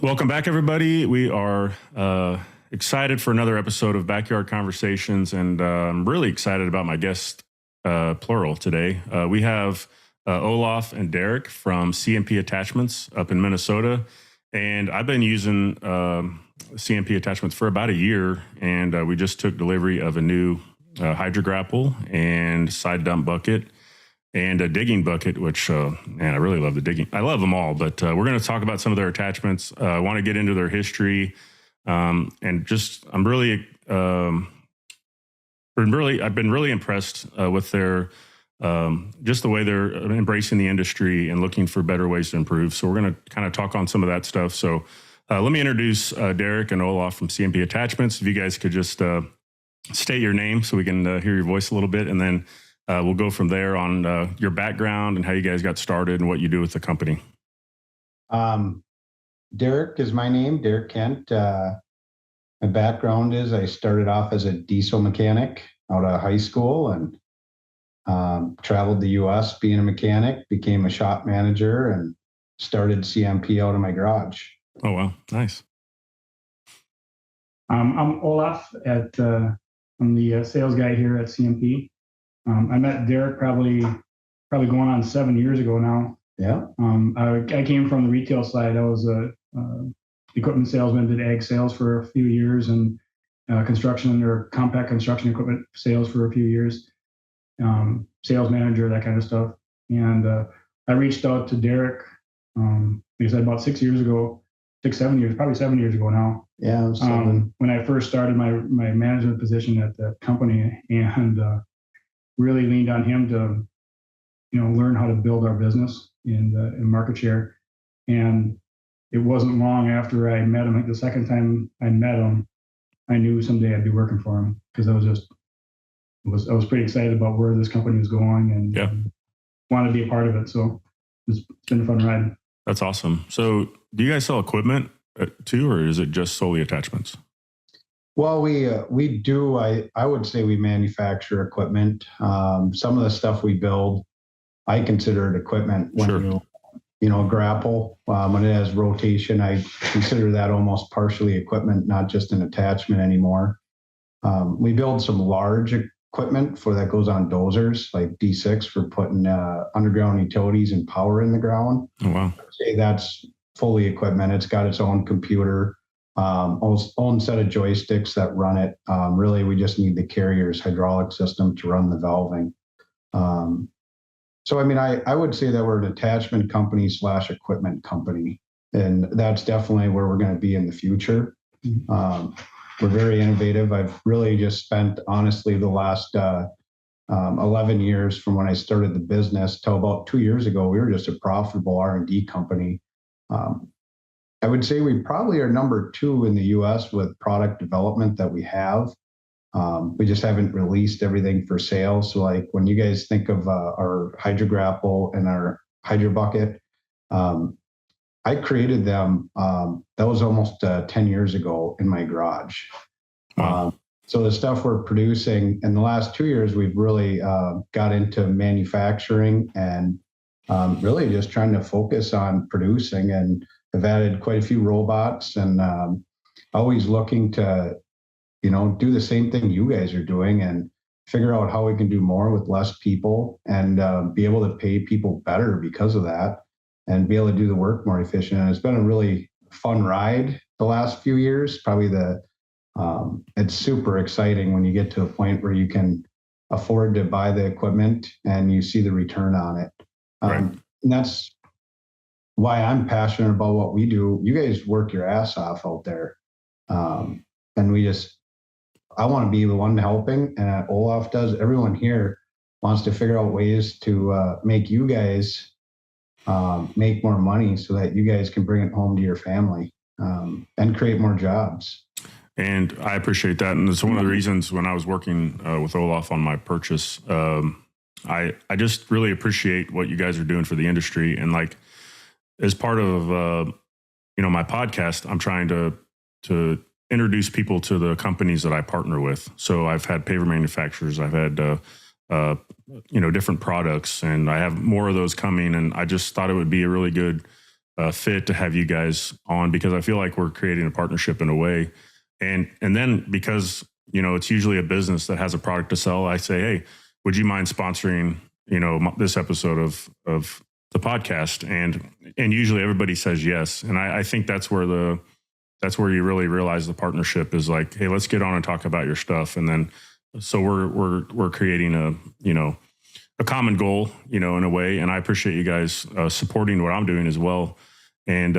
Welcome back, everybody. We are excited for another episode of Backyard Conversations, and I'm really excited about my guest, plural, today. We have Olaf and Derek from CMP Attachments up in Minnesota, and I've been using CMP Attachments for about a year, and we just took delivery of a new hydro grapple and side dump bucket and a digging bucket, which, man, I really love the digging. I love them all, but we're going to talk about some of their attachments. I want to get into their history. And just, I've been really impressed with their, just the way they're embracing the industry and looking for better ways to improve. So we're going to kind of talk on some of that stuff. So let me introduce Derek and Olaf from CMP Attachments. If you guys could just state your name so we can hear your voice a little bit, and then we'll go from there on your background and how you guys got started and what you do with the company. Derek is my name, Derek Kent. My background is I started off as a diesel mechanic out of high school and traveled the U.S. being a mechanic, became a shop manager, and started CMP out of my garage. Oh, wow. Nice. I'm Olaf. I'm the sales guy here at CMP. I met Derek probably going on 7 years ago now. Yeah. I came from the retail side. I was a equipment salesman, did ag sales for a few years, and construction or compact construction equipment sales for a few years. Sales manager, that kind of stuff. And I reached out to Derek, like I said, about 6 years ago, 7 years, probably 7 years ago now. Yeah. When I first started my management position at the company, and really leaned on him to, learn how to build our business in market share. And it wasn't long after I met him, like the second time I met him, I knew someday I'd be working for him, because I was pretty excited about where this company was going and wanted to be a part of it. So it's been a fun ride. That's awesome. So do you guys sell equipment too, or is it just solely attachments? Well, we do. I would say we manufacture equipment. Some of the stuff we build, I consider it equipment. When Sure. Grapple, when it has rotation, I consider that almost partially equipment, not just an attachment anymore. We build some large equipment that goes on dozers, like D6 for putting underground utilities and power in the ground. Oh, wow. I'd say that's fully equipment. It's got its own computer. Own set of joysticks that run it. Really, we just need the carrier's hydraulic system to run the valving. So, I would say that we're an attachment company / equipment company, and that's definitely where we're going to be in the future. We're very innovative. I've really just spent, honestly, the last 11 years from when I started the business till about 2 years ago, we were just a profitable R&D company. I would say we probably are number 2 in the U.S. with product development that we have. We just haven't released everything for sale. So like when you guys think of our hydro grapple and our hydro bucket, I created them. That was almost 10 years ago in my garage. Wow. So the stuff we're producing in the last 2 years, we've really got into manufacturing and really just trying to focus on producing, and I've added quite a few robots, and always looking to, do the same thing you guys are doing and figure out how we can do more with less people and be able to pay people better because of that and be able to do the work more efficient. And it's been a really fun ride the last few years. Probably it's super exciting when you get to a point where you can afford to buy the equipment and you see the return on it. Right. And that's why I'm passionate about what we do. You guys work your ass off out there. And I want to be the one helping, and Olaf does. Everyone here wants to figure out ways to make you guys make more money so that you guys can bring it home to your family and create more jobs. And I appreciate that. And it's one of the reasons when I was working with Olaf on my purchase, I just really appreciate what you guys are doing for the industry. And like, as part of, my podcast, I'm trying to introduce people to the companies that I partner with. So I've had paver manufacturers, I've had, different products, and I have more of those coming. And I just thought it would be a really good fit to have you guys on, because I feel like we're creating a partnership in a way. And then because, it's usually a business that has a product to sell, I say, hey, would you mind sponsoring, this episode of the podcast? And usually everybody says yes. And I think that's where you really realize the partnership is like, hey, let's get on and talk about your stuff. And then, so we're creating a common goal, in a way. And I appreciate you guys supporting what I'm doing as well. And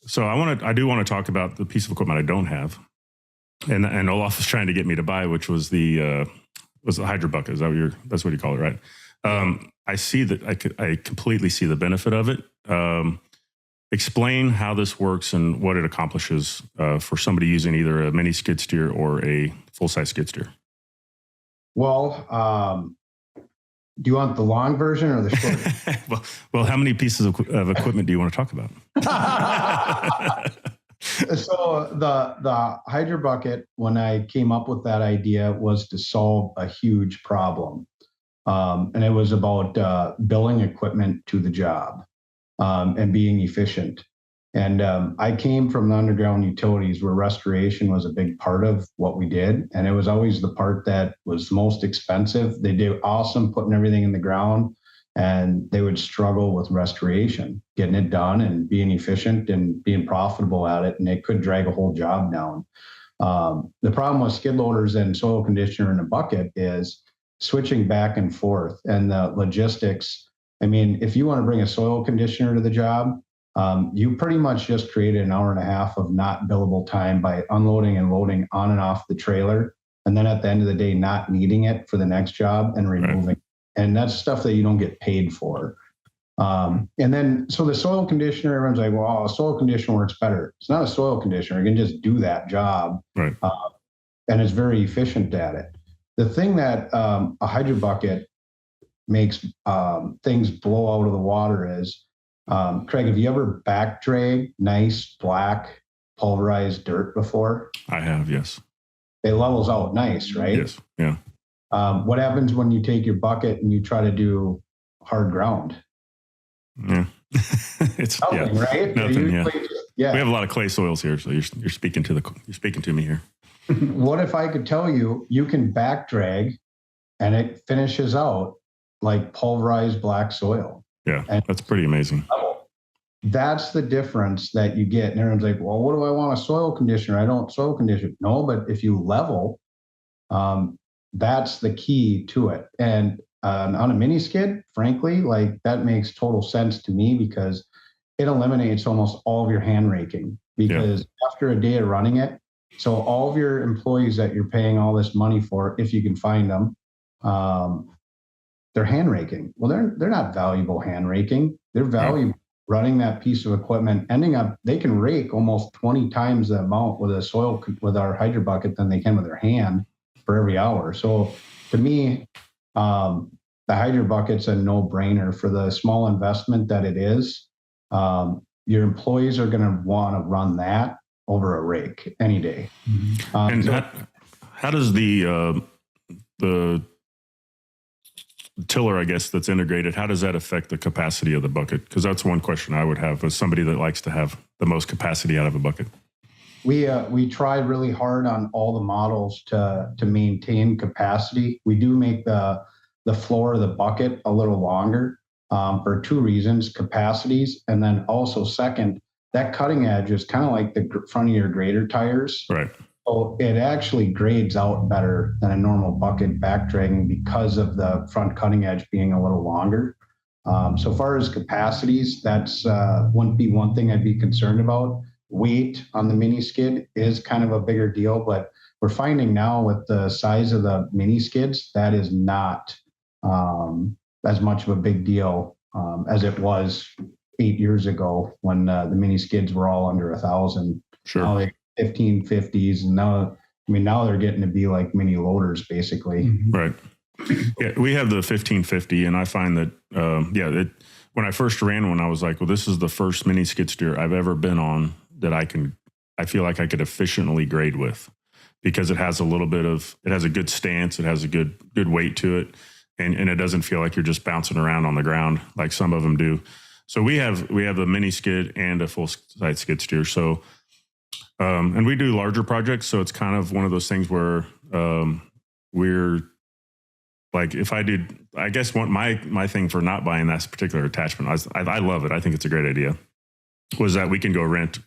so I do want to talk about the piece of equipment I don't have, and Olaf was trying to get me to buy, which was the hydro bucket. Is that that's what you call it, right? I see that I completely see the benefit of it. Explain how this works and what it accomplishes for somebody using either a mini skid steer or a full-size skid steer. Well, do you want the long version or the short? well, how many pieces of equipment do you want to talk about? So the hydro bucket, when I came up with that idea, was to solve a huge problem. And it was about billing equipment to the job and being efficient. And I came from the underground utilities where restoration was a big part of what we did. And it was always the part that was most expensive. They did awesome putting everything in the ground, and they would struggle with restoration, getting it done and being efficient and being profitable at it. And it could drag a whole job down. The problem with skid loaders and soil conditioner in a bucket is switching back and forth and the logistics. I mean, if you want to bring a soil conditioner to the job, you pretty much just created an hour and a half of not billable time by unloading and loading on and off the trailer. And then at the end of the day, not needing it for the next job and removing. Right. And that's stuff that you don't get paid for. And then, so the soil conditioner, everyone's like, well, a soil conditioner works better. It's not a soil conditioner. You can just do that job. Right. And it's very efficient at it. The thing that a hydro bucket makes things blow out of the water is, Craig, have you ever back dragged nice black pulverized dirt before? I have, yes. It levels out nice, right? Yes, yeah. What happens when you take your bucket and you try to do hard ground? Yeah. It's nothing, yeah, right? Nothing, yeah. We have a lot of clay soils here, so you're speaking to me here. What if I could tell you, you can back drag and it finishes out like pulverized black soil? Yeah, and that's pretty amazing. That's the difference that you get. And everyone's like, well, what do I want a soil conditioner? I don't soil condition. No, but if you level, that's the key to it. And on a mini skid, frankly, like that makes total sense to me because it eliminates almost all of your hand raking. Because after a day of running it, so all of your employees that you're paying all this money for, if you can find them, they're hand raking. Well, they're not valuable hand raking. They're valuable running that piece of equipment, ending up, they can rake almost 20 times the amount with our hydro bucket than they can with their hand for every hour. So to me, the hydro bucket's a no-brainer for the small investment that it is. Your employees are going to want to run that over a rake any day. And how does the tiller, I guess, that's integrated, how does that affect the capacity of the bucket? Because that's one question I would have as somebody that likes to have the most capacity out of a bucket. We tried really hard on all the models to maintain capacity. We do make the floor of the bucket a little longer for two reasons: capacities, and then also second, that cutting edge is kind of like the front of your grader tires. Right. So it actually grades out better than a normal bucket back dragging because of the front cutting edge being a little longer. So far as capacities, that's wouldn't be one thing I'd be concerned about. Weight on the mini skid is kind of a bigger deal, but we're finding now with the size of the mini skids, that is not as much of a big deal as it was 8 years ago when the mini skids were all under 1,000. Sure. Now they 1550s, and now they're getting to be like mini loaders basically. Mm-hmm. Right. Yeah, we have the 1550, and I find that when I first ran one, I was like, well, this is the first mini skid steer I've ever been on that I feel like I could efficiently grade with, because it has a good stance, it has a good weight to it, and it doesn't feel like you're just bouncing around on the ground like some of them do. So we have a mini skid and a full size skid steer. So, and we do larger projects. So it's kind of one of those things where we're like, if I did, I guess my thing for not buying that particular attachment, I love it. I think it's a great idea. Was that we can go rent,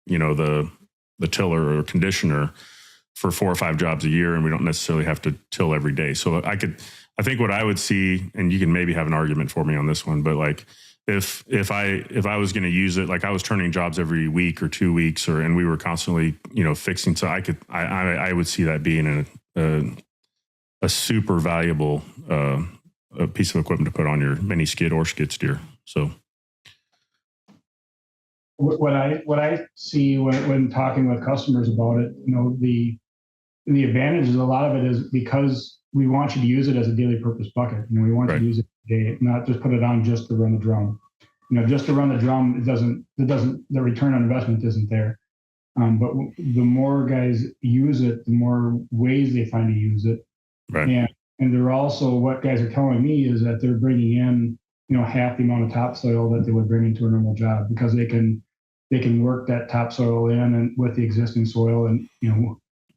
the tiller or conditioner for 4 or 5 jobs a year, and we don't necessarily have to till every day. So I think what I would see, and you can maybe have an argument for me on this one, but like if I was going to use it, like I was turning jobs every week or 2 weeks, and we were constantly, fixing. So I would see that being a super valuable a piece of equipment to put on your mini skid or skid steer. So what I see when talking with customers about it, the advantages, a lot of it is because we want you to use it as a daily purpose bucket. We want you to use it today, not just put it on just to run the drum. Just to run the drum, the return on investment isn't there. But the more guys use it, the more ways they find to use it. Right. And they're also, what guys are telling me is that they're bringing in, half the amount of topsoil that they would bring into a normal job, because they can work that topsoil in and with the existing soil, and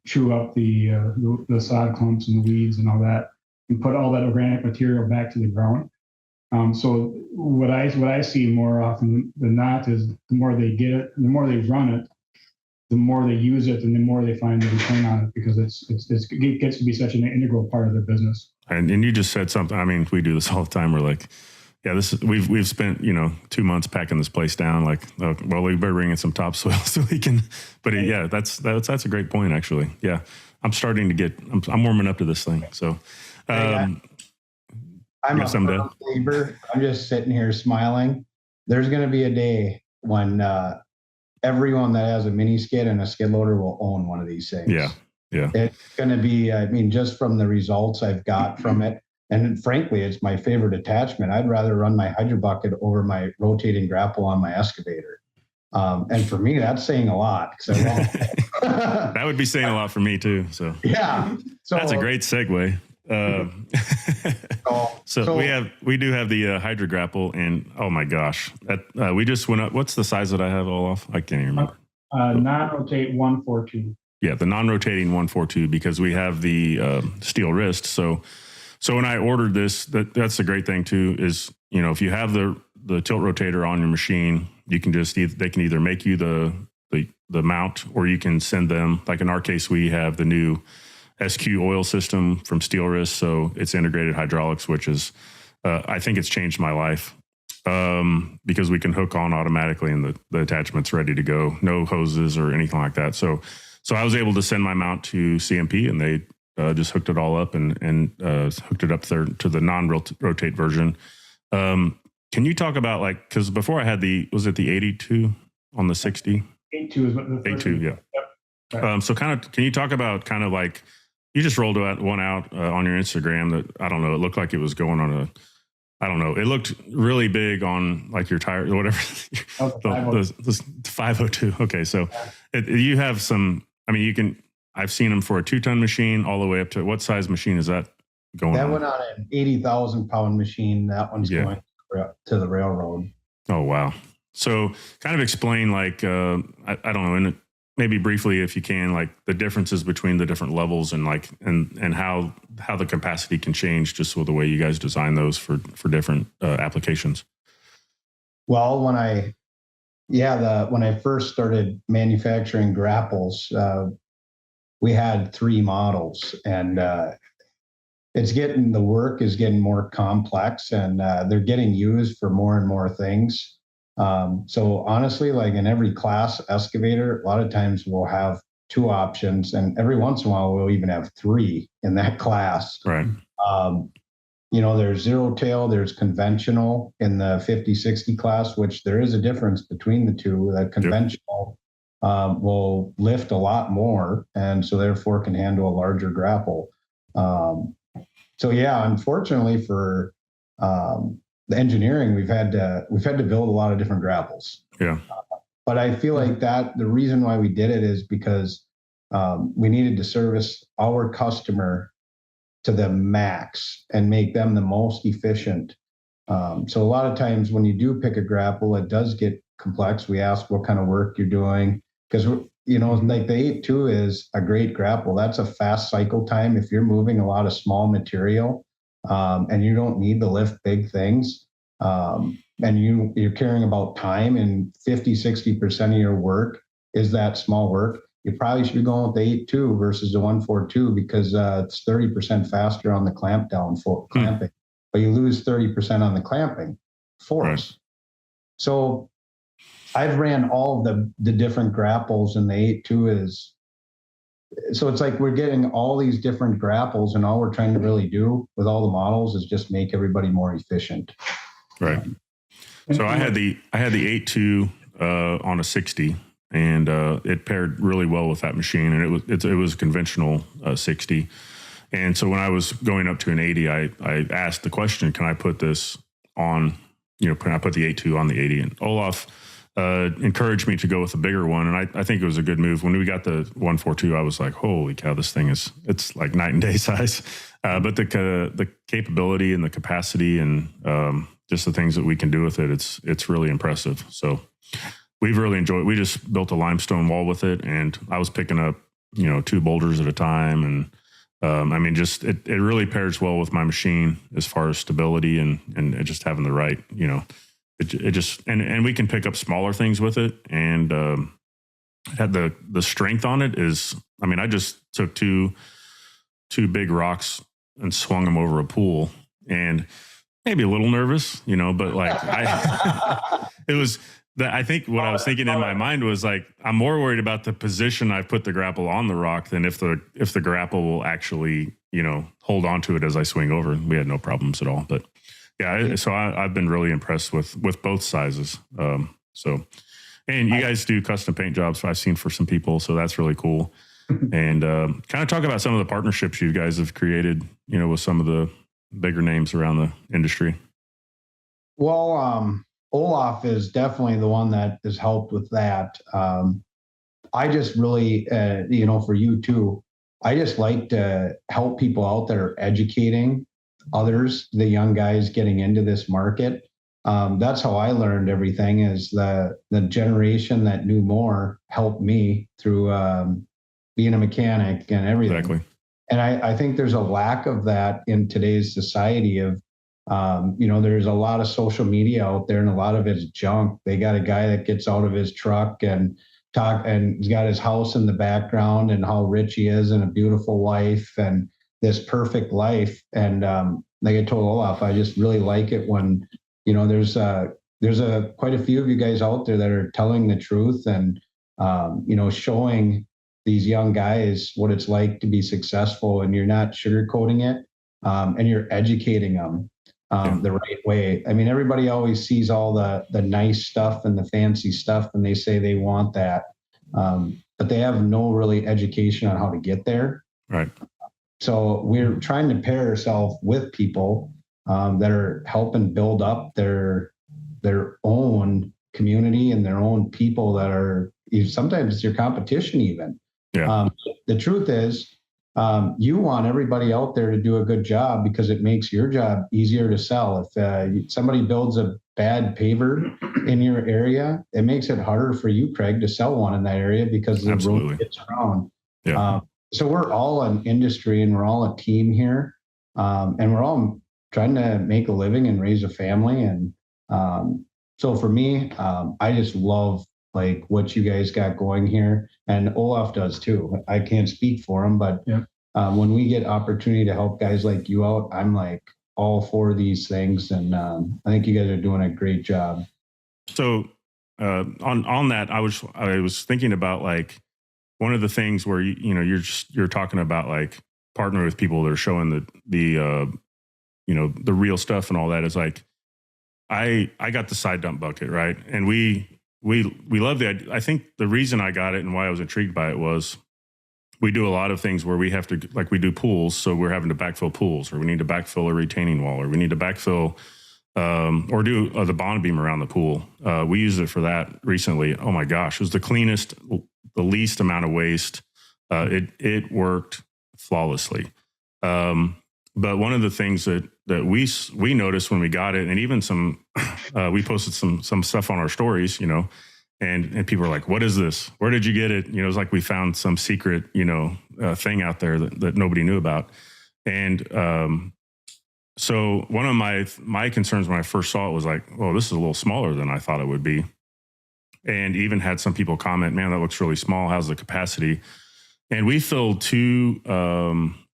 chew up the sod clumps and the weeds and all that, and put all that organic material back to the ground. So what I see more often than not is the more they get it, the more they run it, the more they use it, and the more they find the return on it, because it gets to be such an integral part of their business. And you just said something. I mean, we do this all the time. We're like, yeah, we've spent 2 months packing this place down. Like, well, we better bring in some topsoil so we can. But yeah, that's a great point, actually. Yeah, I'm starting to get. I'm warming up to this thing. So, I'm a firm believer. I'm just sitting here smiling. There's going to be a day when everyone that has a mini skid and a skid loader will own one of these things. Yeah. It's going to be. I mean, just from the results I've got from it. And frankly, it's my favorite attachment. I'd rather run my hydro bucket over my rotating grapple on my excavator. And for me, that's saying a lot. That would be saying a lot for me too. So yeah, that's a great segue. So we do have the hydro grapple, and oh my gosh, that we just went up. What's the size that I have, Olaf? I can't even remember. Non-rotate 142. Yeah, the non-rotating 142, because we have the steel wrist. So when I ordered this, that's the great thing too, is, if you have the tilt rotator on your machine, you can they can either make you the mount, or you can send them, like in our case, we have the new SQ oil system from Steel Wrist. So it's integrated hydraulics, which is, I think it's changed my life, because we can hook on automatically and the attachment's ready to go. No hoses or anything like that. So I was able to send my mount to CMP, and they just hooked it all up and hooked it up to the non-rotate version. Can you talk about, like, because before I had was it the 82 on the 60? 82 is what the 82, yeah. Yep. Right. So can you talk about kind of like, you just rolled one out on your Instagram that, I don't know, it looked like it was going on I don't know. It looked really big on like your tire or whatever. The 502. Okay. So you have some, I mean, I've seen them for a 2-ton machine all the way up to, what size machine is that going on? That went on an 80,000 pound machine. That one's going to the railroad. Oh, wow. So kind of explain, like, I don't know, and maybe briefly, if you can, like the differences between the different levels, and like, and how the capacity can change just with the way you guys design those for different applications. Well, when I first started manufacturing grapples, we had 3 models, and the work is getting more complex, and they're getting used for more and more things. So honestly, like in every class excavator, a lot of times we'll have 2 options, and every once in a while we'll even have 3 in that class. Right. There's zero tail, there's conventional in the 50-60 class, which there is a difference between the two. That conventional will lift a lot more, and so therefore can handle a larger grapple. Unfortunately for the engineering, we've had to build a lot of different grapples. Yeah. But I feel like that the reason why we did it is because we needed to service our customer to the max and make them the most efficient So a lot of times when you do pick a grapple, it does get complex. We ask what kind of work you're doing because, like the 8.2 is a great grapple. That's a fast cycle time. If you're moving a lot of small material and you don't need to lift big things, and you're caring about time and 50-60% of your work is that small work, you probably should be going with the 8.2 versus the 1.42 because it's 30% faster on the clamp down for clamping, but you lose 30% on the clamping force. Right. So I've ran all of the different grapples, and the 8.2 is, so it's like we're getting all these different grapples, and all we're trying to really do with all the models is just make everybody more efficient. Right. So I had the 8.2 on a 60, and it paired really well with that machine, and it was conventional 60. And so when I was going up to an 80, I asked the question, can I put this on, can I put the 8.2 on the 80? And Olaf encouraged me to go with a bigger one, and I think it was a good move. When we got the 1.42, I was like, holy cow, this thing it's like night and day size. But the capability and the capacity and just the things that we can do with it, it's really impressive. So we've really enjoyed it. We just built a limestone wall with it, and I was picking up, 2 boulders at a time. And it really pairs well with my machine as far as stability and just having the right, it just, and we can pick up smaller things with it. And had the strength on it is, I just took two big rocks and swung them over a pool, and maybe a little nervous, but like it was that, I think what I was thinking in my mind was like, I'm more worried about the position I put the grapple on the rock than if the grapple will actually, hold on to it as I swing over. We had no problems at all, but yeah. So I've been really impressed with both sizes. And you guys do custom paint jobs I've seen for some people, so that's really cool. And kind of talk about some of the partnerships you guys have created, with some of the bigger names around the industry. Well, Olaf is definitely the one that has helped with that. I just really, for you too, I just like to help people out that are educating others, the young guys getting into this market. That's how I learned everything, is the generation that knew more helped me through being a mechanic and everything. Exactly. And I think there's a lack of that in today's society of, there's a lot of social media out there and a lot of it's junk. They got a guy that gets out of his truck and he's got his house in the background and how rich he is and a beautiful wife and this perfect life. And like I told Olaf, I just really like it when, there's quite a few of you guys out there that are telling the truth and, showing these young guys what it's like to be successful, and you're not sugarcoating it, and you're educating them the right way. Everybody always sees all the nice stuff and the fancy stuff, and they say they want that, but they have no really education on how to get there. Right. So we're trying to pair ourselves with people that are helping build up their own community and their own people that are, sometimes it's your competition even. Yeah. The truth is, you want everybody out there to do a good job because it makes your job easier to sell. If somebody builds a bad paver in your area, it makes it harder for you, Craig, to sell one in that area because the road gets around. Yeah. So we're all an industry and we're all a team here, and we're all trying to make a living and raise a family. And so for me, I just love like what you guys got going here, and Olaf does too. I can't speak for him, but when we get opportunity to help guys like you out, I'm like all for these things, and I think you guys are doing a great job. So on that, I was thinking about like one of the things where you're talking about like partnering with people that are showing the real stuff and all that. Is like I got the side dump bucket, right, and we love the idea. I think the reason I got it and why I was intrigued by it was we do a lot of things where we have to, like we do pools. So we're having to backfill pools, or we need to backfill a retaining wall, or we need to backfill or do the bond beam around the pool. We used it for that recently. Oh my gosh, it was the cleanest, the least amount of waste. It worked flawlessly. But one of the things that we noticed when we got it, and even some, we posted some stuff on our stories, and people were like, "What is this? Where did you get it?" It was like we found some secret, thing out there that nobody knew about. And so one of my concerns when I first saw it was like, "Oh, this is a little smaller than I thought it would be." And even had some people comment, "Man, that looks really small. How's the capacity?" And we filled 2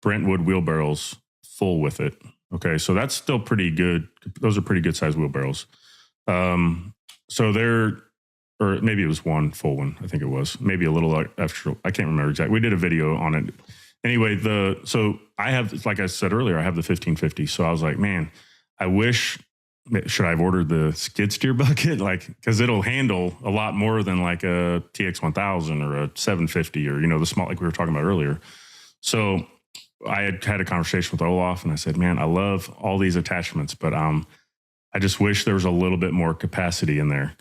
Brentwood wheelbarrows full with it. Okay, so that's still pretty good. Those are pretty good sized wheelbarrows. So they're, or maybe it was 1 full one. I think it was maybe a little extra. I can't remember exactly. We did a video on it. Anyway, so I have, like I said earlier, I have the 1550. So I was like, man, I wish, should I have ordered the skid steer bucket? Like, because it'll handle a lot more than like a TX1000 or a 750 or, the small, like we were talking about earlier. So I had a conversation with Olaf and I said, man, I love all these attachments, but I just wish there was a little bit more capacity in there.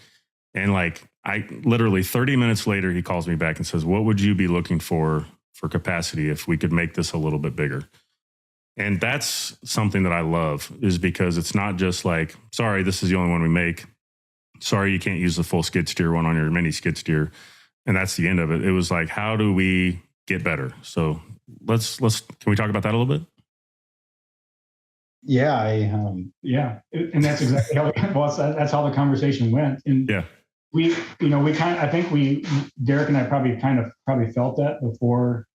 And like, I literally 30 minutes later, he calls me back and says, what would you be looking for capacity if we could make this a little bit bigger? And that's something that I love, is because it's not just like, sorry, this is the only one we make. Sorry, you can't use the full skid steer one on your mini skid steer. And that's the end of it. It was like, how do we get better? So can we talk about that a little bit? Yeah, and that's exactly that's how the conversation went. And yeah, I think Derek and I probably felt that before.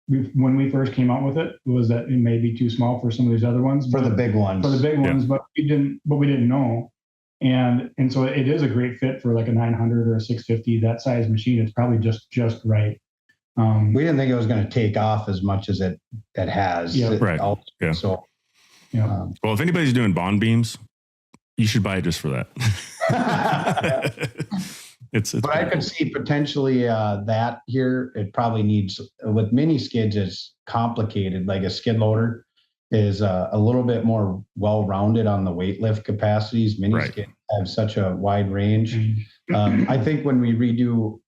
When we first came out with it, was that it may be too small for some of these other ones, for the big ones, but we didn't know. And so it is a great fit for like a 900 or a 650, that size machine. It's probably just right. We didn't think it was going to take off as much as it has. Yeah, right. Yeah. So, well, if anybody's doing bond beams, you should buy it just for that. But I could see potentially that here. It probably needs, with mini skids, it's complicated. Like a skid loader is a little bit more well-rounded on the weight lift capacities. Mini skids have such a wide range. I think when we redo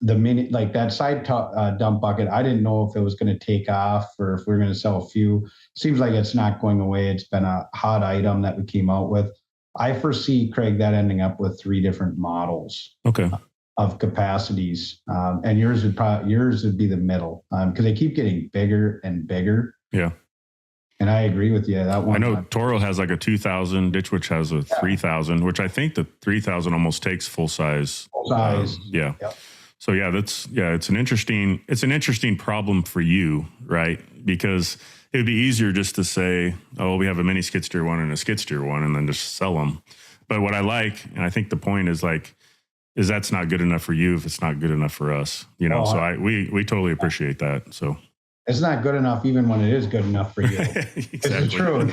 the mini, like that side dump bucket, I didn't know if it was going to take off or if we we're going to sell a few. Seems like it's not going away. It's been a hot item that we came out with. I foresee, Craig, that ending up with 3 different models of capacities. And yours would be the middle, because they keep getting bigger and bigger. Yeah. And I agree with you. That one. I know Toro has like a 2000, Ditch Witch has a 3000, which I think the 3000 almost takes full size. Yeah. Yep. So yeah, it's an interesting problem for you, right? Because it would be easier just to say, oh, we have a mini skid steer one and a skid steer one, and then just sell them. But what I like, and I think the point is that's not good enough for you if it's not good enough for us, So we totally appreciate that. So it's not good enough even when it is good enough for you. It's true.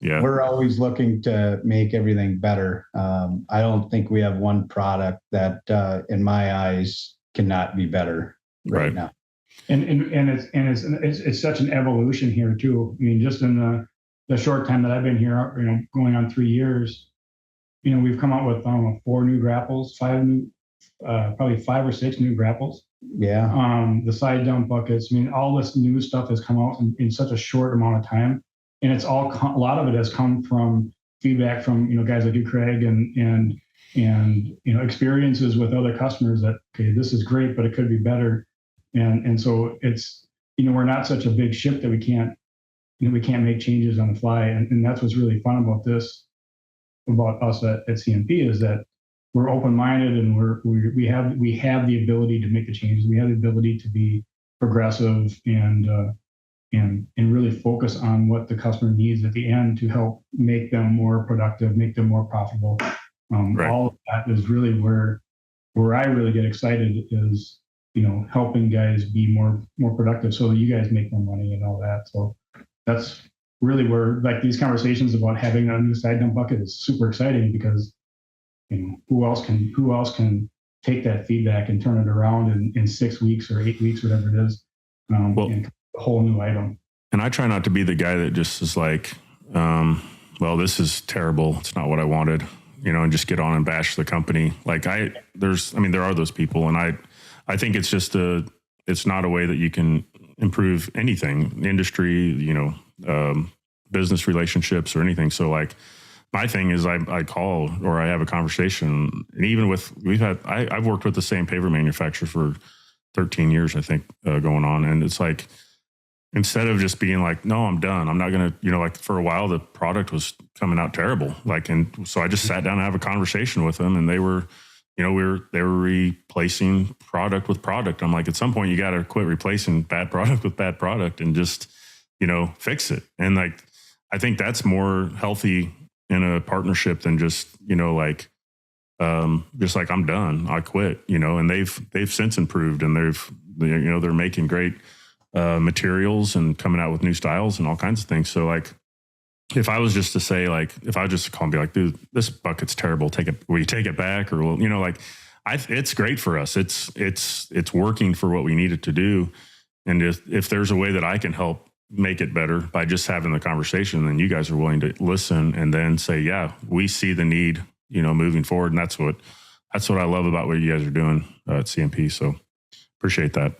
Yeah, we're always looking to make everything better. I don't think we have one product that, in my eyes, cannot be better right now. And it's such an evolution here too. I mean, just in the short time that I've been here, going on 3 years, we've come out with 4 new grapples, probably 5 or 6 new grapples. Yeah. The side dump buckets. I mean, all this new stuff has come out in such a short amount of time, and it's all a lot of it has come from feedback from guys like you, Craig, and experiences with other customers that, okay, this is great, but it could be better. And so it's, we're not such a big ship that we can't make changes on the fly. And that's what's really fun about us at CMP, is that we're open-minded and we have the ability to make the changes. We have the ability to be progressive and really focus on what the customer needs at the end to help make them more productive, make them more profitable. All of that is really where I really get excited, is helping guys be more productive so that you guys make more money and all that. So that's really where, like, these conversations about having a new side dump bucket is super exciting, because who else can take that feedback and turn it around in 6 weeks or 8 weeks, whatever it is, and a whole new item. And I try not to be the guy that just is like, well, this is terrible, it's not what I wanted, and just get on and bash the company. Like there are those people, and I think it's just it's not a way that you can improve anything, industry, business relationships or anything. So like my thing is I call or I have a conversation, and even with, I've worked with the same paver manufacturer for 13 years, I think, going on. And it's like, instead of just being like, no, I'm done, I'm not going to, like for a while, the product was coming out terrible. Like, and so I just sat down and have a conversation with them, and they were, they were replacing product with product. I'm like, at some point you got to quit replacing bad product with bad product and just, fix it. And like, I think that's more healthy in a partnership than just, just like, I'm done, I quit, and they've since improved, and they're making great materials and coming out with new styles and all kinds of things. So like, if I was just to say, like, if I just call and be like, dude, this bucket's terrible, will you take it back? Or, it's great for us. It's working for what we need it to do. And if there's a way that I can help make it better by just having the conversation, then you guys are willing to listen and then say, yeah, we see the need, moving forward. And that's what I love about what you guys are doing at CMP. So appreciate that.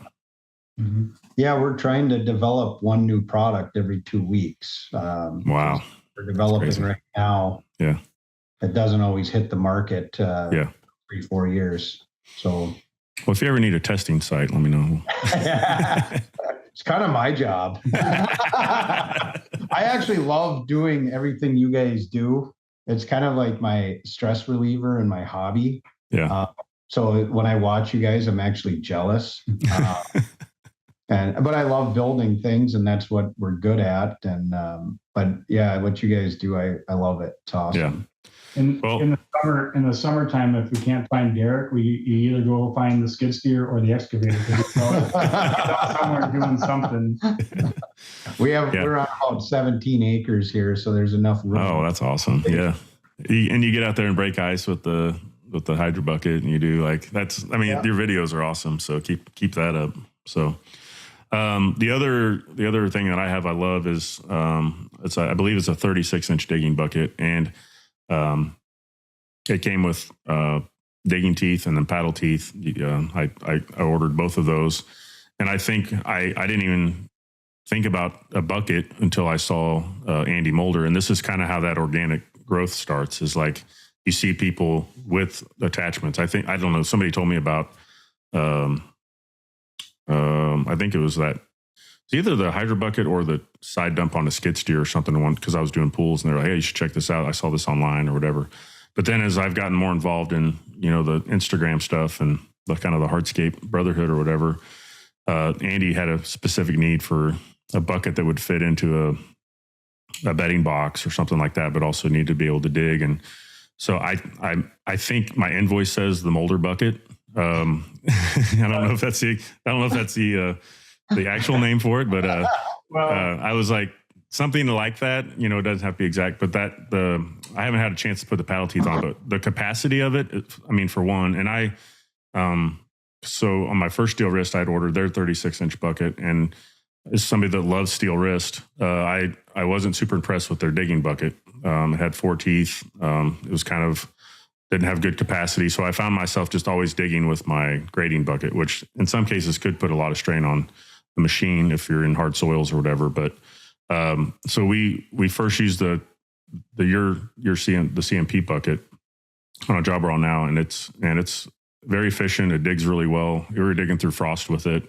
Mm-hmm. Yeah, we're trying to develop one new product every 2 weeks. Wow. We're developing right now. Yeah. It doesn't always hit the market 3-4 years. So, well, if you ever need a testing site, let me know. It's kind of my job. I actually love doing everything you guys do. It's kind of like my stress reliever and my hobby. Yeah. So when I watch you guys, I'm actually jealous. But I love building things, and that's what we're good at. And but yeah, what you guys do, I love it. It's awesome. Yeah. In the summertime, if we can't find Derek, you either go find the skid steer or the excavator. Somewhere doing something. We're on about 17 acres here, so there's enough room. Oh, that's awesome. Yeah. And you get out there and break ice with the hydro bucket, and you do your videos are awesome. So keep that up. So the other thing that I love is I believe it's a 36-inch digging bucket, and it came with digging teeth and then paddle teeth. I ordered both of those, and I think I didn't even think about a bucket until I saw Andy Mulder, and this is kind of how that organic growth starts. Is like you see people with attachments. I don't know. Somebody told me about. I think it was either the hydro bucket or the side dump on a skid steer or something. Because I was doing pools, and they're like, "Hey, you should check this out. I saw this online or whatever." But then as I've gotten more involved in the Instagram stuff and the kind of the hardscape brotherhood or whatever, Andy had a specific need for a bucket that would fit into a bedding box or something like that, but also need to be able to dig. And so I think my invoice says the Mulder bucket. I don't know if that's the actual name for it, but I was like, something like that. It doesn't have to be exact, but I haven't had a chance to put the paddle teeth on, but the capacity of it, for one, and so on my first steel wrist, I'd ordered their 36-inch bucket, and as somebody that loves steel wrist, I wasn't super impressed with their digging bucket. It had 4 teeth. It was kind of didn't have good capacity. So I found myself just always digging with my grading bucket, which in some cases could put a lot of strain on the machine if you're in hard soils or whatever. But so we first used the CMP bucket on a job we're on now, and it's very efficient. It digs really well. We were digging through frost with it.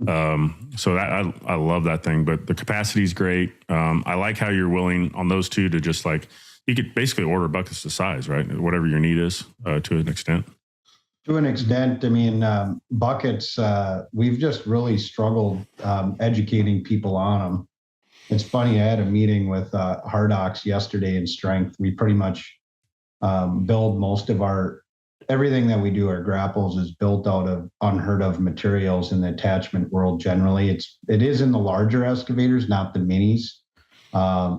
So that I love that thing, but the capacity is great. I like how you're willing on those two to just like, you could basically order buckets to size, right? Whatever your need is to an extent. To an extent, buckets, we've just really struggled educating people on them. It's funny, I had a meeting with Hardox yesterday in Strength. We pretty much build most of everything that we do, our grapples is built out of unheard of materials in the attachment world generally. It is in the larger excavators, not the minis.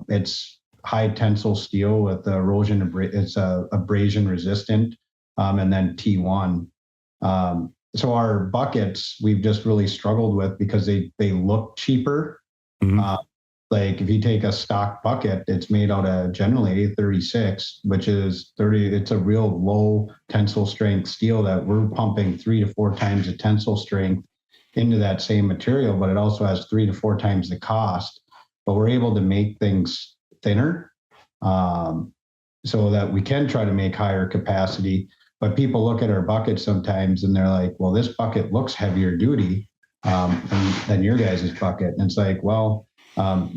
It's high tensile steel with erosion, it's abrasion resistant, and then T1. So our buckets, we've just really struggled with because they look cheaper. Mm-hmm. Like if you take a stock bucket, it's made out of generally A36, which is it's a real low tensile strength steel that we're pumping 3 to 4 times the tensile strength into that same material, but it also has 3 to 4 times the cost. But we're able to make things thinner, so that we can try to make higher capacity. But people look at our bucket sometimes and they're like, well, this bucket looks heavier duty than your guys' bucket. And it's like, well,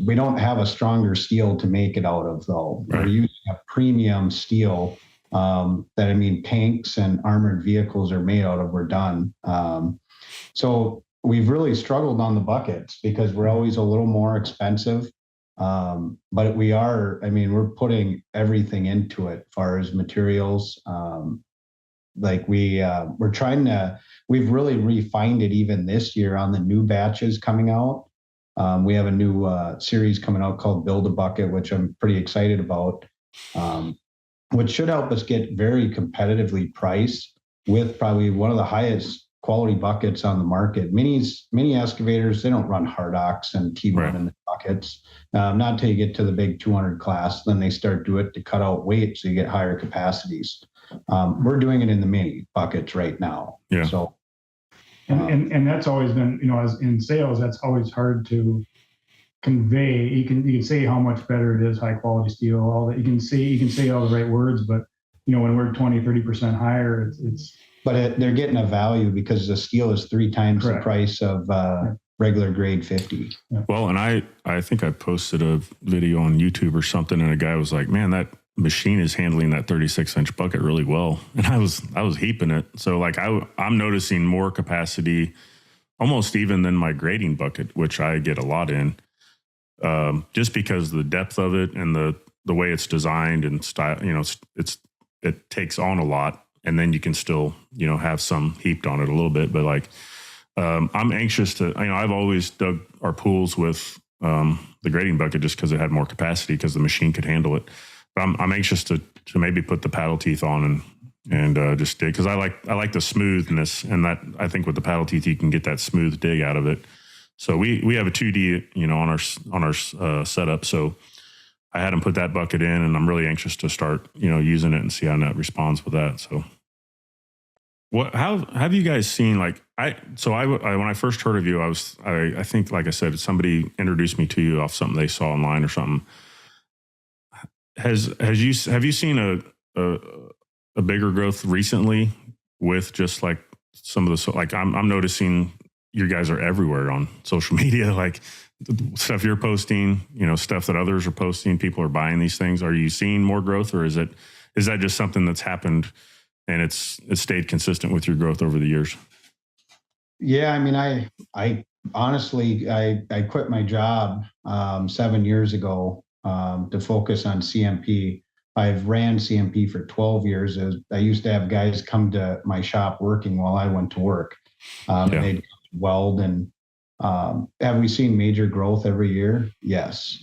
we don't have a stronger steel to make it out of, though. Right. We're using a premium steel that, tanks and armored vehicles are made out of. We're done. So we've really struggled on the buckets because we're always a little more expensive. But we're putting everything into it as far as materials. We've really refined it even this year on the new batches coming out. We have a new series coming out called Build a Bucket, which I'm pretty excited about, which should help us get very competitively priced with probably one of the highest quality buckets on the market. Mini excavators, they don't run hard ox and T1 in the buckets. Not until you get to the big 200 class, then they start do it to cut out weight so you get higher capacities. We're doing it in the mini buckets right now. Yeah. So, and that's always been, as in sales, that's always hard to convey. You can say how much better it is, high quality steel, all that. You can say all the right words, but when we're 20-30% higher, it's. But they're getting a value because the steel is 3 times the price of regular grade 50. Yeah. Well, and I think I posted a video on YouTube or something, and a guy was like, "Man, that machine is handling that 36-inch bucket really well." And I was heaping it. So like I'm noticing more capacity, almost even than my grading bucket, which I get a lot in, just because of the depth of it and the way it's designed and style. It takes on a lot. And then you can still, have some heaped on it a little bit. But like, I'm anxious to, I've always dug our pools with the grading bucket just because it had more capacity because the machine could handle it. But I'm anxious to maybe put the paddle teeth on and just dig, because I like the smoothness, and that I think with the paddle teeth you can get that smooth dig out of it. So we have a 2D on our setup. So I had him put that bucket in, and I'm really anxious to start, using it and see how that responds with that. So how have you guys seen, when I first heard of you, I think, like I said, somebody introduced me to you off something they saw online or something. Have you seen a bigger growth recently with just like some of the, like I'm noticing you guys are everywhere on social media, like the stuff you're posting, stuff that others are posting, people are buying these things. Are you seeing more growth, or is that just something that's happened and it's stayed consistent with your growth over the years? Yeah. I honestly, I quit my job 7 years ago to focus on CMP. I've ran CMP for 12 years. I used to have guys come to my shop working while I went to work. And they'd weld. And have we seen major growth every year? Yes.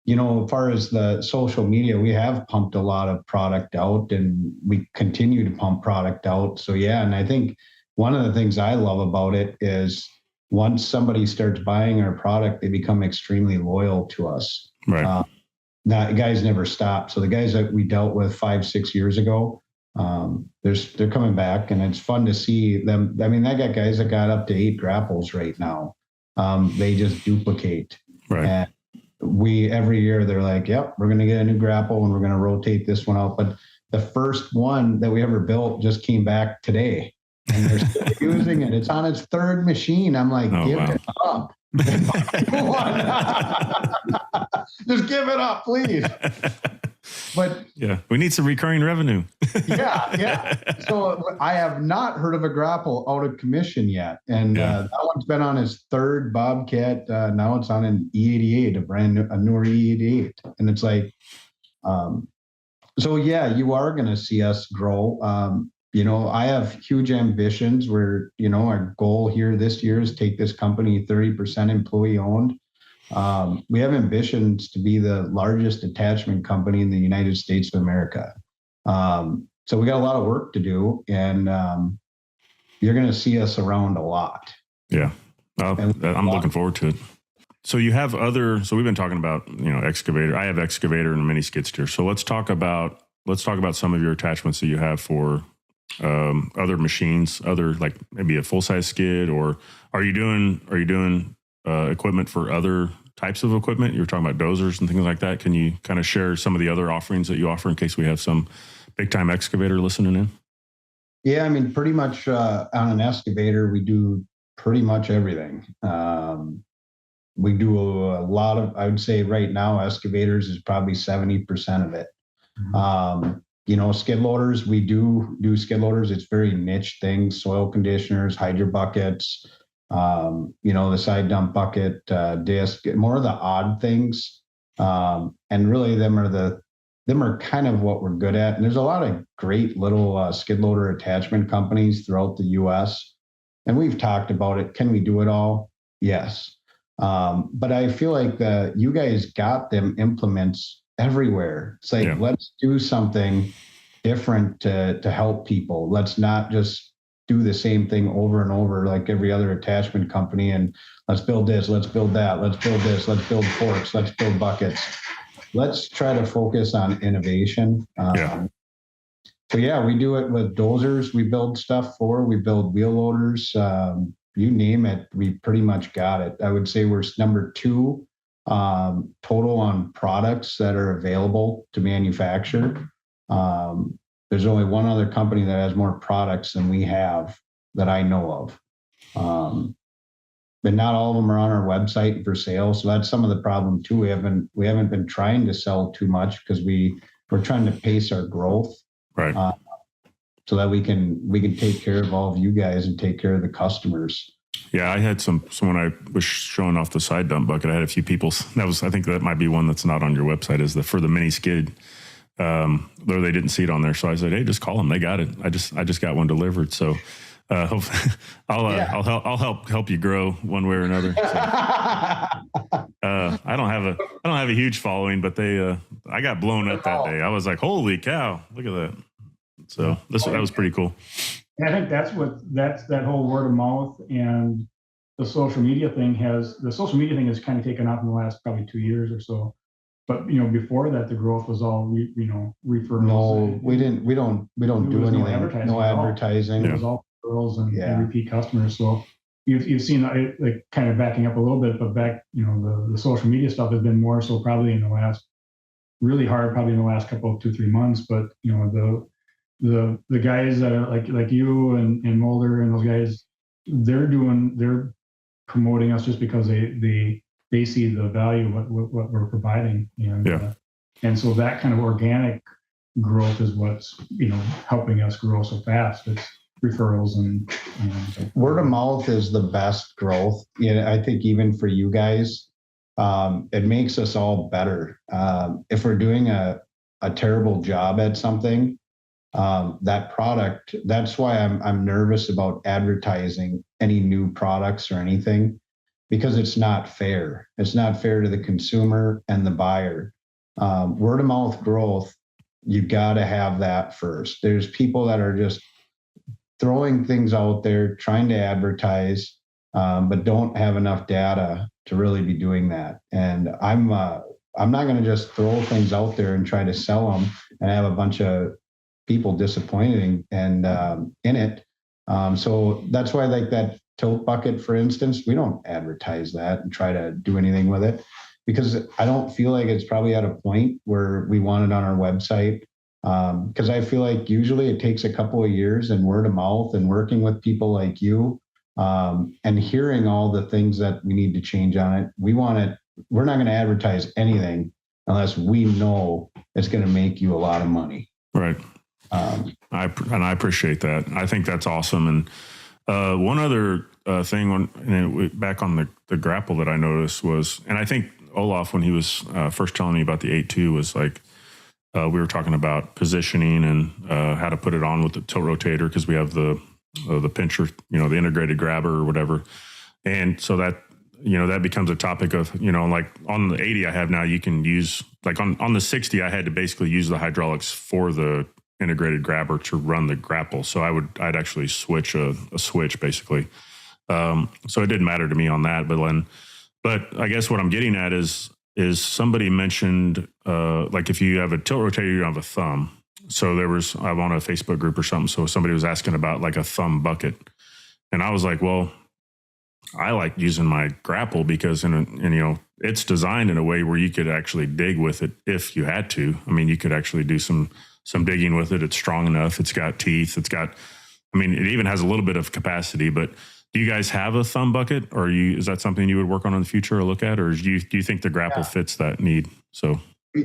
As far as the social media, we have pumped a lot of product out, and we continue to pump product out. So yeah, and I think one of the things I love about it is once somebody starts buying our product, they become extremely loyal to us. Right. Guys never stop. So the guys that we dealt with 5-6 years ago, they're coming back, and it's fun to see them. I got guys that got up to 8 grapples right now. They just duplicate. Right. And every year they're like, yep, we're going to get a new grapple and we're going to rotate this one out. But the first one that we ever built just came back today, and they're still using it. It's on its 3rd machine. I'm like, give it up. Just give it up, please. But yeah, we need some recurring revenue. yeah. So I have not heard of a grapple out of commission yet. And that one's been on his 3rd Bobcat. Now it's on an E88, a newer E88. And it's like, so yeah, you are going to see us grow. I have huge ambitions where, our goal here this year is take this company 30% employee owned. We have ambitions to be the largest attachment company in the United States of America. So we got a lot of work to do, and you're going to see us around a lot. Yeah. I'm looking forward to it. So you have so we've been talking about, excavator. I have excavator and a mini skid steer. So let's talk about some of your attachments that you have for other machines, other like maybe a full size skid, or are you doing equipment for other types of equipment? You're talking about dozers and things like that. Can you kind of share some of the other offerings that you offer in case we have some big time excavator listening in? Yeah, I mean, pretty much on an excavator, we do pretty much everything. We do a lot of, I would say right now, excavators is probably 70% of it. Skid loaders, we do skid loaders. It's very niche things, soil conditioners, hydro buckets, the side dump bucket, disc, more of the odd things. And really them are kind of what we're good at. And there's a lot of great little skid loader attachment companies throughout the US. And we've talked about it. Can we do it all? Yes. But I feel like you guys got them implements everywhere. It's like, let's do something different to help people. Let's not just do the same thing over and over like every other attachment company. And let's build this, let's build that, let's build this, let's build forks, let's build buckets. Let's try to focus on innovation. So we do it with dozers. We build stuff we build wheel loaders. You name it, we pretty much got it. I would say we're number 2 total on products that are available to manufacture. There's only one other company that has more products than we have that I know of. But not all of them are on our website for sale. So that's some of the problem too. We haven't been trying to sell too much because we're trying to pace our growth. Right. So that we can take care of all of you guys and take care of the customers. Yeah, I had someone I was showing off the side dump bucket. I had a few people. I think that might be one that's not on your website. Is for the mini skid. Though they didn't see it on there, so I said, "Hey, just call them. They got it. I just got one delivered." So I'll help you grow one way or another. So, I don't have a huge following, but I got blown up that day. I was like, "Holy cow! Look at that!" So that was pretty cool. And I think that's that whole word of mouth and the social media thing has kind of taken off in the last probably 2 years or so. But before that, the growth was all referrals. No, we don't do anything. No advertising. It was all referrals and repeat customers. So you've seen it, like kind of backing up a little bit, but the social media stuff has been more so probably in the last couple of 2-3 months. But the guys that are like you and Mulder and those guys, they're promoting us just because they see the value of what we're providing, and so that kind of organic growth is what's helping us grow so fast. It's referrals and word of mouth is the best growth. I think even for you guys, it makes us all better. If we're doing a terrible job at something, that product, that's why I'm nervous about advertising any new products or anything, because it's not fair. It's not fair to the consumer and the buyer. Word of mouth growth, you got to have that first. There's people that are just throwing things out there, trying to advertise, but don't have enough data to really be doing that. And I'm not going to just throw things out there and try to sell them and have a bunch of people disappointed and in it. So that's why, like that tilt bucket, for instance, we don't advertise that and try to do anything with it, because I don't feel like it's probably at a point where we want it on our website. Because I feel like usually it takes a couple of years and word of mouth and working with people like you and hearing all the things that we need to change on it. We're not going to advertise anything unless we know it's going to make you a lot of money. Right. I appreciate that. I think that's awesome. And one other thing back on the grapple that I noticed was, and I think Olaf, when he was first telling me about the 8.2, was like, we were talking about positioning and how to put it on with the tilt rotator, because we have the pincher, the integrated grabber or whatever. And so that, that becomes a topic of, like on the 80 I have now, you can use, like on the 60, I had to basically use the hydraulics for the integrated grabber to run the grapple. So I'd actually switch a switch basically. So it didn't matter to me on that, but I guess what I'm getting at is somebody mentioned, like if you have a tilt rotator, you have a thumb, so I'm on a Facebook group or something. So somebody was asking about like a thumb bucket, and I was like, well, I like using my grapple because it's designed in a way where you could actually dig with it if you had to. I mean, you could actually do some digging with it. It's strong enough. It's got teeth. It even has a little bit of capacity. But do you guys have a thumb bucket, or is that something you would work on in the future or look at, or do you think the grapple fits that need? So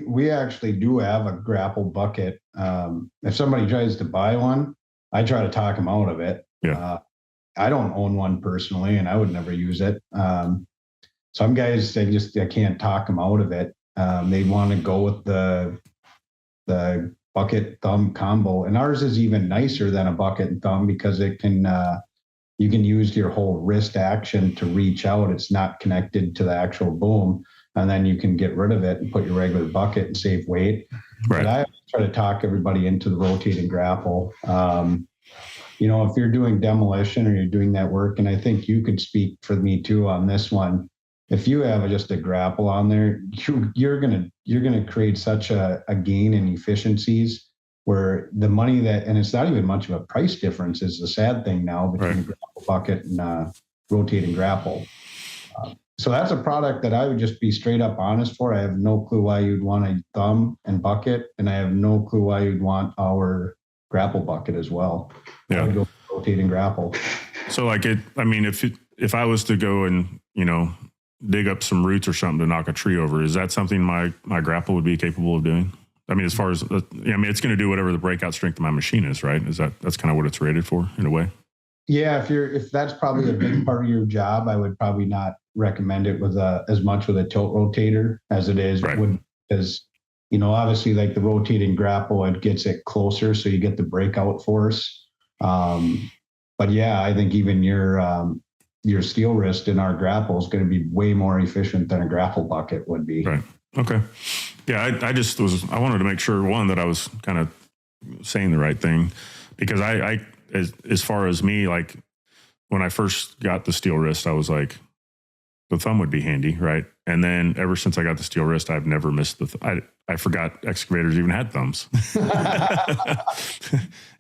we actually do have a grapple bucket. If somebody tries to buy one, I try to talk them out of it. Yeah. I don't own one personally, and I would never use it. Some guys, I can't talk them out of it. They want to go with the bucket thumb combo, and ours is even nicer than a bucket and thumb because it can you can use your whole wrist action to reach out. It's not connected to the actual boom, and then you can get rid of it and put your regular bucket and save weight. Right. But I try to talk everybody into the rotating grapple. If you're doing demolition or you're doing that work, and I think you could speak for me too on this one, if you have just a grapple on there, you're gonna create such a gain in efficiencies where the money and it's not even much of a price difference is the sad thing now between the grapple bucket and rotating grapple. So that's a product that I would just be straight up honest for. I have no clue why you'd want a thumb and bucket, and I have no clue why you'd want our grapple bucket as well. Yeah. I would go rotating grapple. So if I was to go and, dig up some roots or something to knock a tree over, is that something my grapple would be capable of doing? I mean, as far as, it's going to do whatever the breakout strength of my machine is, right? That's kind of what it's rated for in a way? Yeah. If that's probably a big part of your job, I would probably not recommend it with as much with a tilt rotator as it is. Right. Because, obviously like the rotating grapple, it gets it closer. So you get the breakout force. But yeah, I think even your steel wrist in our grapple is going to be way more efficient than a grapple bucket would be. Right. Okay. Yeah. I wanted to make sure, one, that I was kind of saying the right thing, because as far as me, like when I first got the steel wrist, I was like, the thumb would be handy. Right. And then ever since I got the steel wrist, I've never missed I forgot excavators even had thumbs.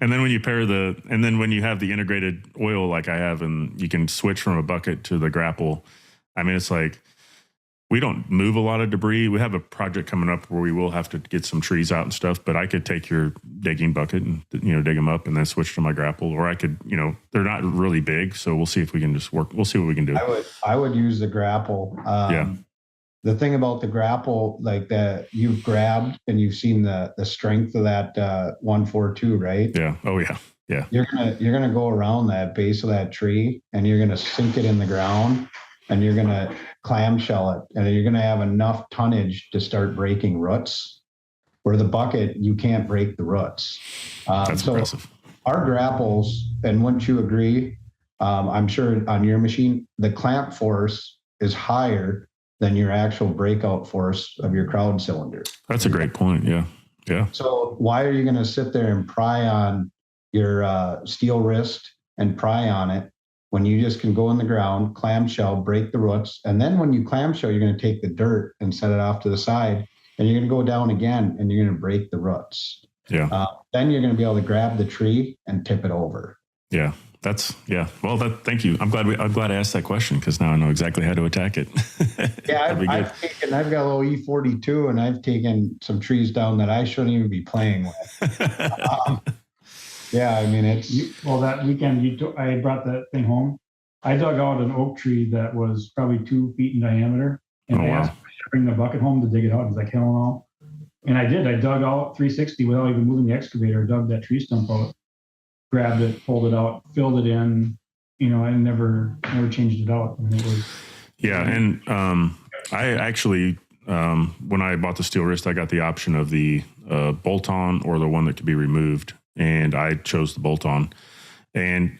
And then when you have the integrated oil like I have, and you can switch from a bucket to the grapple, I mean, it's like, we don't move a lot of debris. We have a project coming up where we will have to get some trees out and stuff, but I could take your digging bucket and, dig them up and then switch to my grapple, or I could, they're not really big. So we'll see if we can just work. We'll see what we can do. I would use the grapple. The thing about the grapple, like that you've grabbed and you've seen the strength of that 142, right? Yeah. Oh yeah. Yeah. You're gonna go around that base of that tree and you're gonna sink it in the ground and you're gonna clamshell it, and you're gonna have enough tonnage to start breaking roots. Where the bucket, you can't break the roots. That's impressive. Our grapples, and wouldn't you agree? I'm sure on your machine, the clamp force is higher than your actual breakout force of your crowd cylinder. That's a great point. Yeah. Yeah. So why are you going to sit there and pry on your steel wrist and pry on it when you just can go in the ground, clamshell, break the roots. And then when you clamshell, you're going to take the dirt and set it off to the side, and you're going to go down again and you're going to break the roots. Yeah. Then you're going to be able to grab the tree and tip it over. Yeah. Well, thank you. I'm glad I asked that question, because now I know exactly how to attack it. Yeah, I've got a little E42, and I've taken some trees down that I shouldn't even be playing with. Yeah, I mean, that weekend I brought that thing home. I dug out an oak tree that was probably 2 feet in diameter, and I asked me to bring the bucket home to dig it out. He's like, hell no. And I did. I dug out 360 without even moving the excavator. Dug that tree stump out, grabbed it, pulled it out, filled it in. I never changed it out. And it was. Yeah, and I actually, when I bought the steel wrist, I got the option of the bolt-on or the one that could be removed, and I chose the bolt-on. And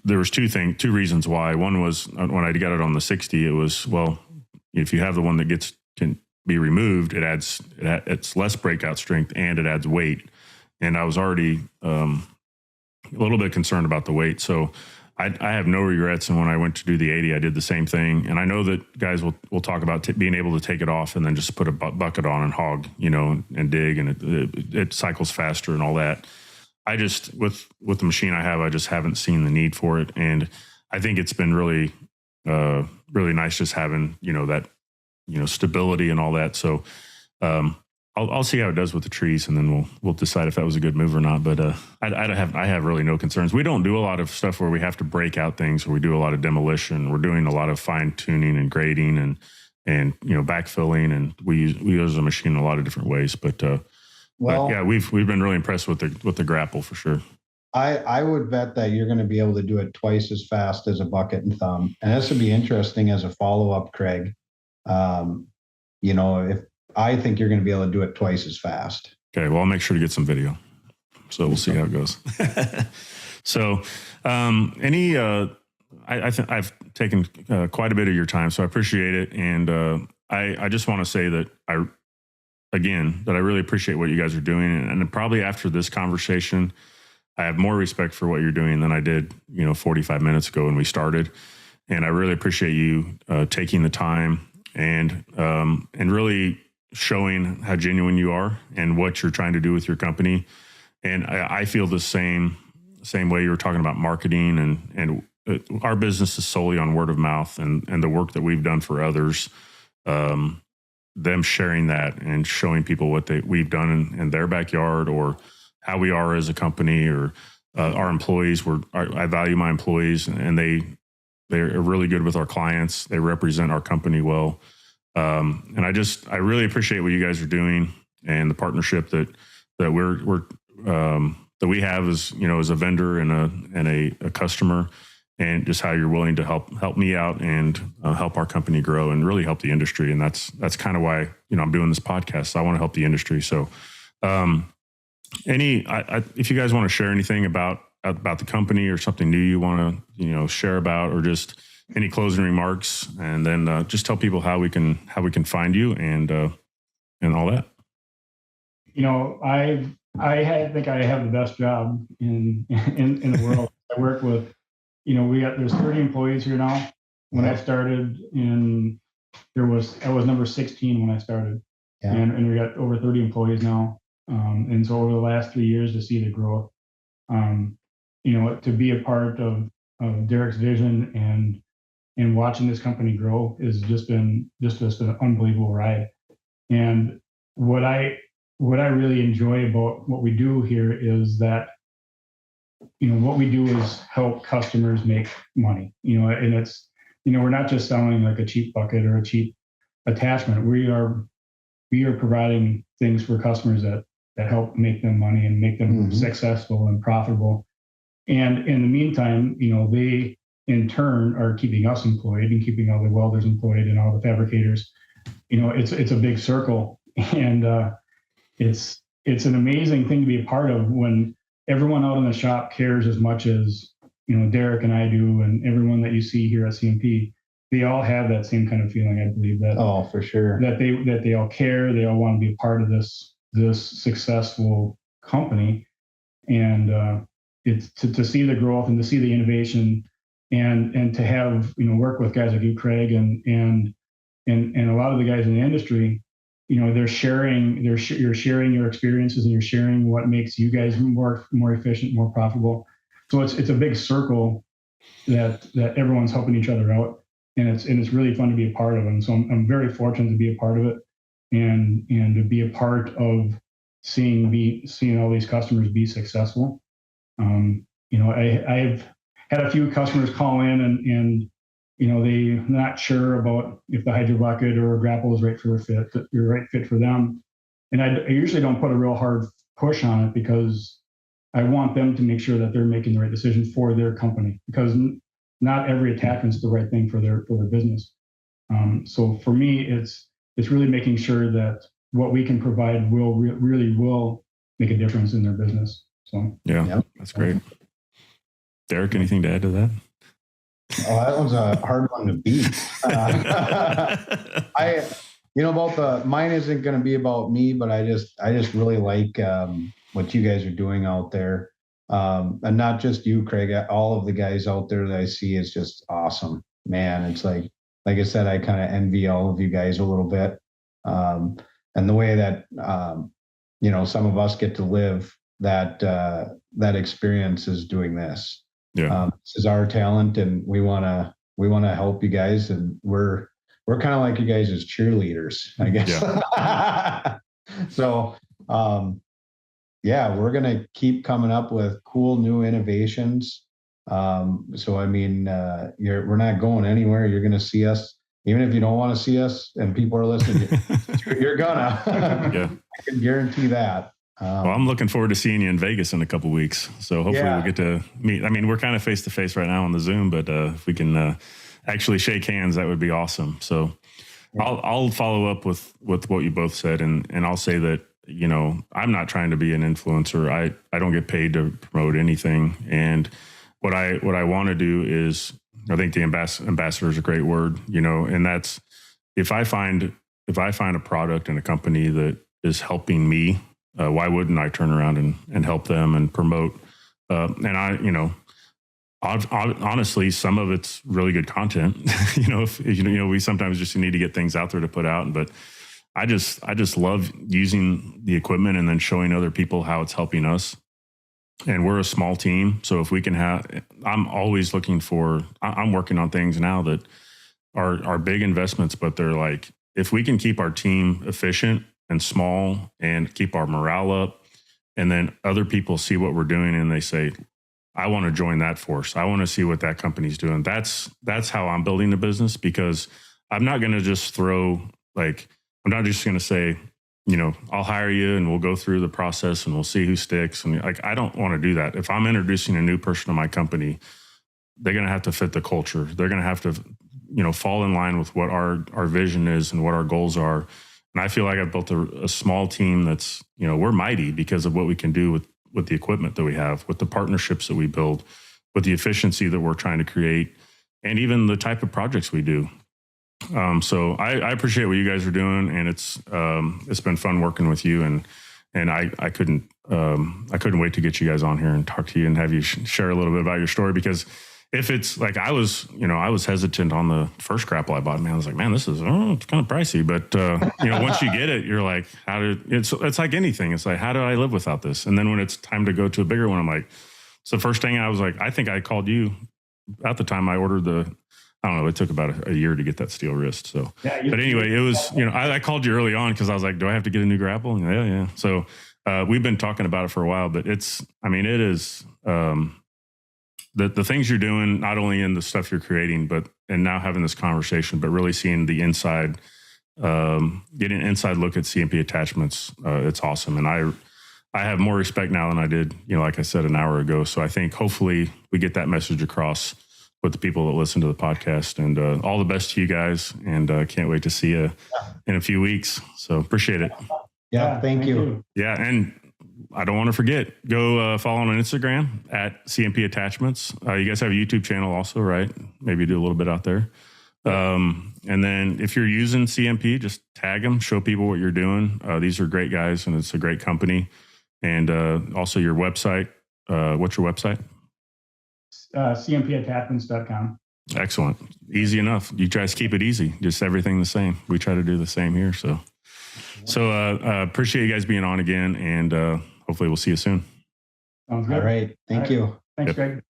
there was two reasons why. One was when I got it on the 60, it was, well, if you have the one that can be removed, it's less breakout strength and it adds weight. And I was already a little bit concerned about the weight. So I have no regrets. And when I went to do the 80, I did the same thing. And I know that guys will talk about being able to take it off and then just put a bucket on and hog, and dig, and it cycles faster and all that. I just, with the machine I have, I just haven't seen the need for it. And I think it's been really, really nice just having, that, stability and all that. So, I'll see how it does with the trees, and then we'll decide if that was a good move or not. But I have really no concerns. We don't do a lot of stuff where we have to break out things, or we do a lot of demolition. We're doing a lot of fine tuning and grading and backfilling, and we use the machine in a lot of different ways. But yeah, we've been really impressed with the grapple for sure. I would bet that you're going to be able to do it twice as fast as a bucket and thumb, and this would be interesting as a follow up, Craig. If I think you're going to be able to do it twice as fast. Okay, well, I'll make sure to get some video, so we'll see how it goes. So, I think I've taken quite a bit of your time, so I appreciate it, and I just want to say that I really appreciate what you guys are doing, and probably after this conversation, I have more respect for what you're doing than I did, 45 minutes ago when we started, and I really appreciate you taking the time and really showing how genuine you are and what you're trying to do with your company. And I feel the same way. You were talking about marketing, and our business is solely on word of mouth, and the work that we've done for others, them sharing that and showing people what we've done in their backyard, or how we are as a company, or our employees. I value my employees, and they're really good with our clients. They represent our company well. And I really appreciate what you guys are doing, and the partnership that we have as a vendor and a customer, and just how you're willing to help me out and help our company grow and really help the industry. And that's kind of why, I'm doing this podcast. So I want to help the industry. So, if you guys want to share anything about the company, or something new you want to, share about, or just any closing remarks, and then just tell people how we can find you and all that. I think I have the best job in the world. I work with, there's 30 employees here now. When I started I was number 16 when I started, and we got over 30 employees now. And so over the last 3 years, to see the growth, to be a part of Derek's vision and watching this company grow has just been an unbelievable ride. And what I really enjoy about what we do here is that, what we do is help customers make money, and it's, we're not just selling like a cheap bucket or a cheap attachment. We are providing things for customers that help make them money and make them successful and profitable. And in the meantime, they in turn are keeping us employed and keeping all the welders employed and all the fabricators. It's a big circle, and it's an amazing thing to be a part of, when everyone out in the shop cares as much as Derek and I do, and everyone that you see here at CMP. They all have that same kind of feeling. I believe that. Oh, for sure. That they all care. They all want to be a part of this successful company, and it's to see the growth and to see the innovation, and to have work with guys like you, Craig, and a lot of the guys in the industry. You're sharing your experiences, and you're sharing what makes you guys more efficient, more profitable. So it's a big circle that everyone's helping each other out, and it's really fun to be a part of. And so I'm very fortunate to be a part of it, and to be a part of seeing all these customers be successful. I've had a few customers call in, and they're not sure about if the hydro bucket or a grapple is right fit for them. And I usually don't put a real hard push on it, because I want them to make sure that they're making the right decision for their company, because not every attachment is the right thing for their business. So for me, it's really making sure that what we can provide really will make a difference in their business. So that's great. Derek, anything to add to that? Oh, that was a hard one to beat. Mine isn't going to be about me, but I just really like what you guys are doing out there. and not just you, Craig, all of the guys out there that I see is just awesome, man. It's like I said, I kind of envy all of you guys a little bit. And the way that, some of us get to live that experience is doing this. Yeah. This is our talent, and we want to help you guys, and we're kind of like you guys as cheerleaders, I guess. Yeah. So, we're going to keep coming up with cool new innovations. So, I mean, we're not going anywhere. You're going to see us, even if you don't want to see us and people are listening, you're gonna. Yeah. I can guarantee that. Well, I'm looking forward to seeing you in Vegas in a couple of weeks. So hopefully we'll get to meet. I mean, we're kind of face to face right now on the Zoom, but if we can actually shake hands, that would be awesome. So I'll follow up with what you both said, and I'll say that, I'm not trying to be an influencer. I don't get paid to promote anything. And what I want to do is, I think the ambassador is a great word, and that's if I find a product and a company that is helping me, why wouldn't I turn around and help them and promote? And honestly, some of it's really good content. We sometimes just need to get things out there to put out. But I just love using the equipment and then showing other people how it's helping us. And we're a small team, so if we can I'm always looking I'm working on things now that are big investments, but they're like, if we can keep our team efficient and small and keep our morale up, and then other people see what we're doing and they say, I want to join that force. I want to see what that company's doing. That's how I'm building the business, because I'm not going to just I'm not just going to say, I'll hire you and we'll go through the process and we'll see who sticks. And I don't want to do that. If I'm introducing a new person to my company, they're going to have to fit the culture. They're going to have to, fall in line with what our vision is and what our goals are. And I feel like I've built a small team that's, we're mighty because of what we can do with the equipment that we have, with the partnerships that we build, with the efficiency that we're trying to create, and even the type of projects we do. So I appreciate what you guys are doing, and it's been fun working with you, and I couldn't wait to get you guys on here and talk to you and have you share a little bit about your story, because if it's like I was hesitant on the first grapple I bought, man. I was like, man, this is it's kind of pricey, but once you get it, you're like, it's like anything. It's like, how do I live without this? And then when it's time to go to a bigger one, I'm like, so the first thing I was like, I think I called you at the time I ordered I don't know, it took about a year to get that steel wrist. So, but anyway, it was, I called you early on because I was like, do I have to get a new grapple? And yeah. So we've been talking about it for a while, but it is the things you're doing, not only in the stuff you're creating, and now having this conversation, but really seeing the inside, getting an inside look at CMP Attachments. It's awesome. And I have more respect now than I did, like I said, an hour ago. So I think hopefully we get that message across with the people that listen to the podcast, and all the best to you guys. And can't wait to see you in a few weeks. So appreciate it. Yeah. Thank you. Yeah. And I don't want to forget, go follow on Instagram at CMP Attachments. You guys have a YouTube channel also, right? Maybe do a little bit out there. And then if you're using CMP, just tag them, show people what you're doing. These are great guys, and it's a great company. And also your website. What's your website? CMPattachments.com. Excellent. Easy enough. You guys keep it easy. Just everything the same. We try to do the same here. So appreciate you guys being on again, and hopefully we'll see you soon. Sounds good. All right. Thank you. Thanks, Greg.